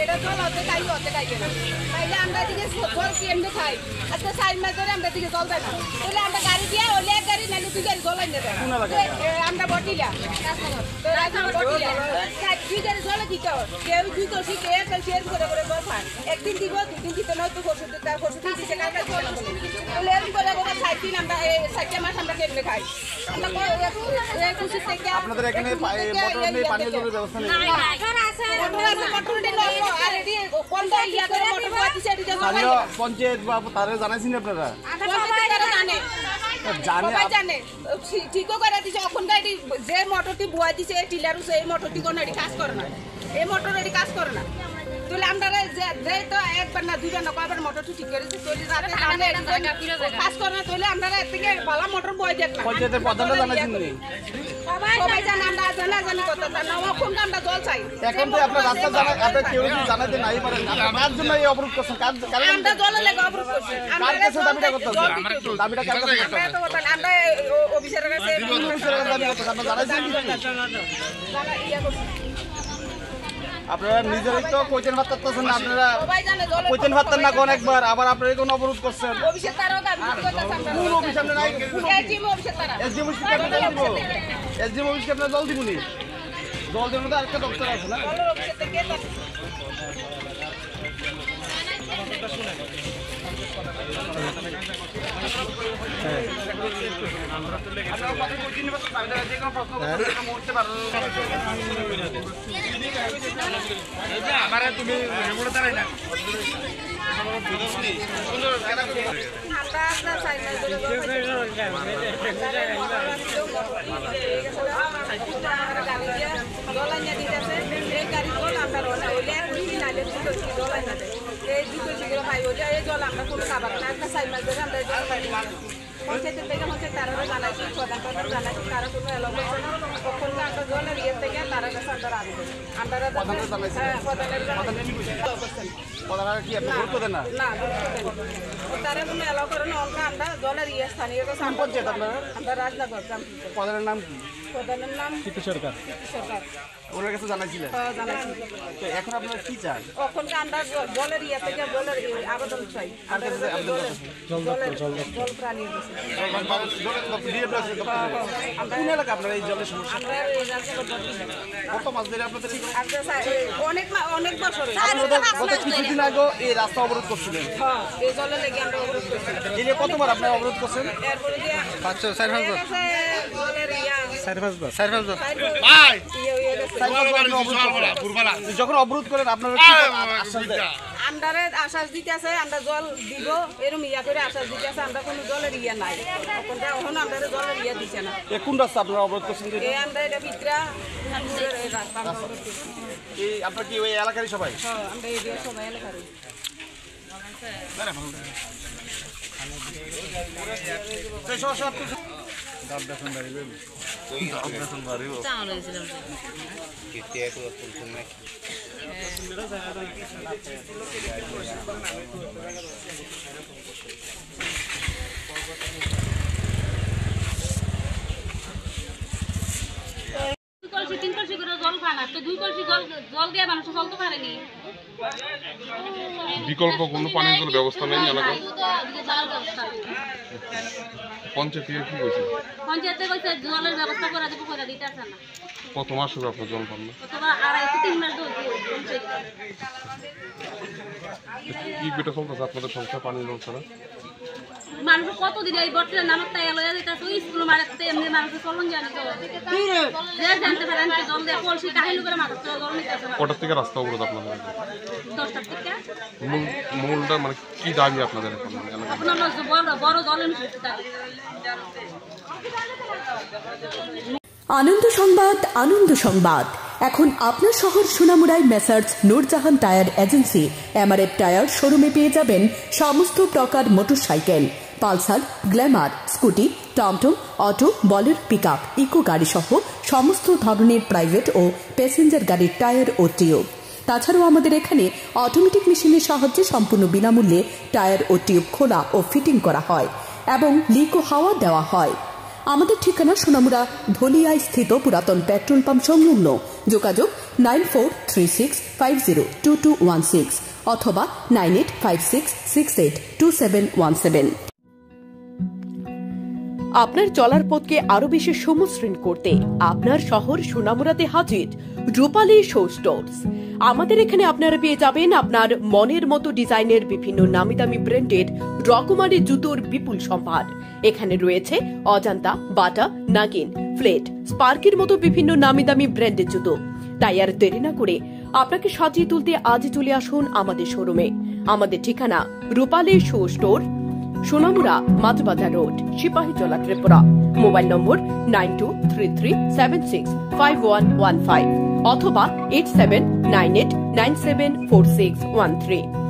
এটা জল হতে খাই হতে খাইবে না তাইলে আমরা দিকে জল কেমনে খাই আজকে 4 মাস ধরে আমরা দিকে জল দেয় না তাহলে আমরা গাড়ি দিয়ে ওলে এক গাড়ি নালে 2 গাড়ি জল আনতে দেয় আমরা বটিলা তো রাজনগর বটিলা দুই গাড়ি জলে দিতে কেউ দুই কলসি কে শেয়ার করে করে জল খায় একদিন দিব দুদিন দিতে নয় তো পরশু দিতে কালকে তাহলে এরকম করে ওরা 60 দিন আমরা 60 মাস আমরা কেমনে খাই আপনাদের এখানে মোটর নেই পানীয় জলের ব্যবস্থা নেই পঞ্চায়েত বা তারা জানাইছেন আপনারা জানে ঠিকও করে দিছে এখন গাড়ি যে মোটরটি বুয়া দিছে টিলার এই মোটরটি কোনো কাজ করে না এই মোটর এটি কাজ করে না তাহলে আমরা যে তো একবার না দুইবার না কয়বার মোটরটি ঠিক করেছি তাহলে কাজ করে না তাহলে আমরা থেকে ভালো মোটর বয় দেখলাম পঞ্চায়েতের প্রধানরা জানাইছেন সবাই জানে আমরা জানি কথা না এখন আমরা জল চাই এখন তো আপনার রাস্তা জানা আপনি কেউ যদি জানাতে নাই পারেন কার জন্য এই অবরোধ করছেন আমরা জল লেগে অবরোধ করছি কার কাছে দাবিটা করতেছেন দাবিটা কার কাছে করতেছেন আমরা অফিসারের কাছে দাবি করতেছেন আপনারা জানাইছেন আপনারা নিজেরাই তো কইতেন পারতেছেন না আপনারা কইতেন পারতেন না কোন একবার আবার আপনারা কোন অবরোধ করছেন অফিসের তারাও দাবি করতেছেন আমরা কোন অফিস আপনি নাই এসডিএম অফিসের তারা এসডিএম অফিস কে জল দিব এসডিএম অফিস কে জল দিবনি জল দেওয়ার মধ্যে আরেকটা দপ্তর আছে না জলের অফিসের থেকে তুমি দাঁড়াই না জল আমরা কোনো খাবার না একটা 4 মাস ধরে আমরা জল পাই পঞ্চায়েতের থেকে তারা জানাইছি প্রধান জানাইছি তারা কোনো এলাও করছে না তখন আমরা জলের ইয়ে থেকে তারা কাছে আমরা তারা কোনো এলাও করে না আমরা জলের ইয়ে স্থানীয় আমরা রাজনগর প্রধানের নাম কি প্রধানের নাম টিপু সরকার ওনার কাছে জানাইছিলেন তো এখন আপনারা কি চান এখন আমরা জলের ইয়ে থেকে জলের আবেদন চাই জল প্রাণী কোন এলাকা আপনারা এই জলের সমস্যা কত মাস ধরে আপনাদের অনেক বছর গত কিছুদিন আগে এই রাস্তা অবরোধ করছিলেন এই জলের লেগে আমরা অবরোধ করছি এই নিয়ে কতবার আপনারা অবরোধ করছেন এরপরে যখন অবরোধ করেন আপনারা আমরা আশ্বাস দিতেছে আমরা জল দিব এরকম ইয়া করে আশ্বাস দিতেছে আমরা কোনো জলের ইয়া নাই এখন আমরা জলের ইয়া দিচ্ছে না কোন রাস্তা আপনারা অবরোধ করছেন আমরা এটা ভিতরা এই আপনারা কি ওই এলাকারই সবাই আমরা এই সবাই এলাকারই বিকল্প কোনো পানীয় জলের ব্যবস্থা নেই এলাকায় পঞ্চায়েতে কি কইছে পঞ্চায়েতে কইছে জলের ব্যবস্থা করে দেব কইরা দিতেছ না কত মাস হবে আপনার জল পান না কত 2.5-3 মাস ধরে কি বেটা চলতেছে আপনাদের সংসার পানীয় জল ছাড়া মানুষ কতদিন এই বর্তমানে নামক তাই লয়া দিতেছে স্কুল মারতে এমনি মানুষ চলন জানি তো যে জানতে পারেন যে জল দিয়ে কলসি কাহিল করে মানুষ জল নিতেছে না কটার থেকে রাস্তা অবরোধ আপনাদের 10টা থেকে মূলটা মানে কি দাবি আপনাদের এখন আপনার বড় জলের মিশতে থাকে আনন্দ সংবাদ আনন্দ সংবাদ এখন আপনার শহর সোনামুড়ায় messrs Nurjahan tyre agency MRF tyre শোরুমে পেয়ে যাবেন সমস্ত প্রকার মোটরসাইকেল পালসার গ্ল্যামার স্কুটি টমটম অটো বলের পিকআপ ইকো গাড়ি সহ সমস্ত ধরনের প্রাইভেট ও প্যাসেঞ্জার গাড়ির টায়ার ও টিউব তাছাড়াও আমাদের এখানে অটোমেটিক মেশিনের সাহায্যে সম্পূর্ণ বিনামূল্যে টায়ার ও টিউব খোলা ও ফিটিং করা হয় এবং লিক ও হাওয়া দেওয়া হয় আমাদের ঠিকানা সোনামুড়া ধলিয়ায় স্থিত পুরাতন পেট্রোল পাম্প সংলগ্ন। যোগাযোগ 9436502216 অথবা 9856682717। আপনার চলার পথকে আরো বেশি সমশ্রীণ করতে আপনার শহর সোনামুড়াতে হাজির রূপালী শো স্টোরস। আমাদের এখানে আপনারা পেয়ে যাবেন আপনার মনের মতো ডিজাইনের বিভিন্ন নামি দামি ব্র্যান্ডের রকমারি জুতোর বিপুল সম্ভার। এখানে রয়েছে অজান্তা, বাটা, নাগিন, ফ্লেট, স্পার্কের মতো বিভিন্ন নামি দামি ব্র্যান্ডের জুতো। তাই আর দেরি না করে আপনাকে সাজিয়ে তুলতে আজই চলে আসুন আমাদের শোরুমে। আমাদের ঠিকানা Rupali show store, Sonamura Majhbazar road, Sepahijala, Tripura. Mobile number 9233765115 অথবা 8798974613।